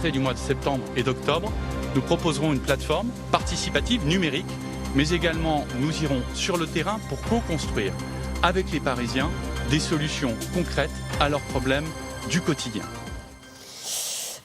Du mois de septembre et d'octobre, nous proposerons une plateforme participative numérique, mais également nous irons sur le terrain pour co-construire avec les Parisiens des solutions concrètes à leurs problèmes du quotidien.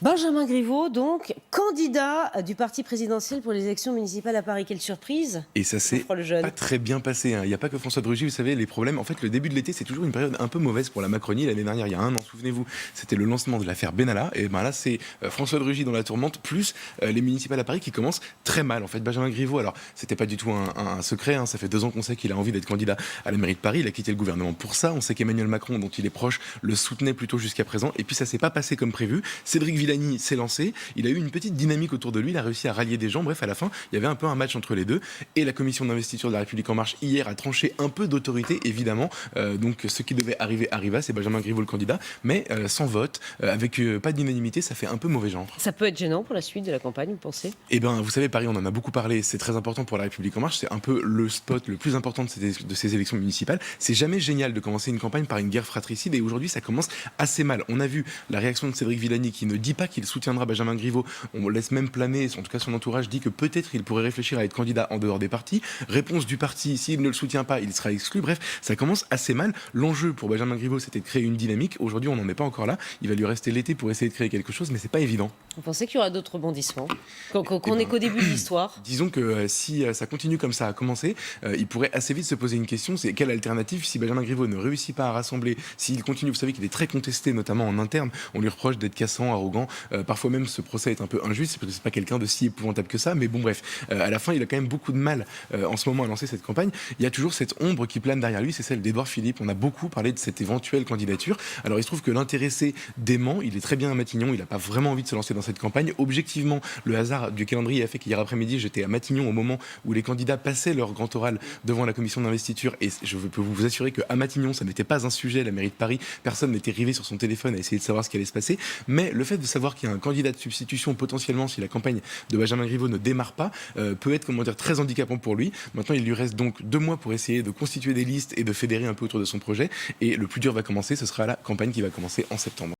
Benjamin Griveaux, donc, candidat du parti présidentiel pour les élections municipales à Paris. Quelle surprise! Et ça s'est pas très bien passé. Il n'y a pas que François de Rugy, vous savez, les problèmes. En fait, le début de l'été, c'est toujours une période un peu mauvaise pour la Macronie. L'année dernière, il y a un an, souvenez-vous, c'était le lancement de l'affaire Benalla. Et ben là, c'est François de Rugy dans la tourmente, plus les municipales à Paris qui commencent très mal. En fait, Benjamin Griveaux, alors, c'était pas du tout un secret. Ça fait 2 ans qu'on sait qu'il a envie d'être candidat à la mairie de Paris. Il a quitté le gouvernement pour ça. On sait qu'Emmanuel Macron, dont il est proche, le soutenait plutôt jusqu'à présent. Et puis, ça s'est pas passé comme prévu. Cédric Villani s'est lancé. Il a eu une petite dynamique autour de lui, il a réussi à rallier des gens. Bref, à la fin, il y avait un peu un match entre les deux. Et la commission d'investiture de la République En Marche, hier, a tranché un peu d'autorité, évidemment. Donc, ce qui devait arriver arriva, c'est Benjamin Griveaux le candidat. Mais sans vote, avec pas d'unanimité, ça fait un peu mauvais genre. Ça peut être gênant pour la suite de la campagne, vous pensez? Eh bien, vous savez, Paris, on en a beaucoup parlé. C'est très important pour la République En Marche. C'est un peu le spot le plus important de ces élections municipales. C'est jamais génial de commencer une campagne par une guerre fratricide. Et aujourd'hui, ça commence assez mal. On a vu la réaction de Cédric Villani qui ne dit pas qu'il soutiendra Benjamin Griveaux. On laisse même planer, en tout cas son entourage dit que peut-être il pourrait réfléchir à être candidat en dehors des partis. Réponse du parti, s'il ne le soutient pas, il sera exclu. Bref, ça commence assez mal. L'enjeu pour Benjamin Griveaux, c'était de créer une dynamique. Aujourd'hui, on n'en est pas encore là. Il va lui rester l'été pour essayer de créer quelque chose, mais c'est pas évident. Vous pensez qu'il y aura d'autres rebondissements? Qu'on n'est qu'au début de l'histoire? Disons que si ça continue comme ça à commencer, il pourrait assez vite se poser une question, c'est quelle alternative si Benjamin Griveaux ne réussit pas à rassembler, s'il continue, vous savez qu'il est très contesté, notamment en interne, on lui reproche d'être cassant, arrogant, parfois même ce procès est un peu injuste, parce que c'est pas quelqu'un de si épouvantable que ça, mais bon bref, à la fin il a quand même beaucoup de mal en ce moment à lancer cette campagne. Il y a toujours cette ombre qui plane derrière lui, c'est celle d'Édouard Philippe. On a beaucoup parlé de cette éventuelle candidature. Alors il se trouve que l'intéressé dément, il est très bien à Matignon, il n'a pas vraiment envie de se lancer dans cette campagne. Objectivement, le hasard du calendrier a fait qu'hier après-midi j'étais à Matignon au moment où les candidats passaient leur grand oral devant la commission d'investiture, et je peux vous assurer qu'à Matignon ça n'était pas un sujet, la mairie de Paris, personne n'était rivé sur son téléphone à essayer de savoir ce qui allait se passer, mais le fait de savoir qu'il y a un candidat de substitution potentiellement si la campagne de Benjamin Griveaux ne démarre pas peut être, comment dire, très handicapant pour lui. Maintenant il lui reste donc 2 mois pour essayer de constituer des listes et de fédérer un peu autour de son projet, et le plus dur va commencer, ce sera la campagne qui va commencer en septembre.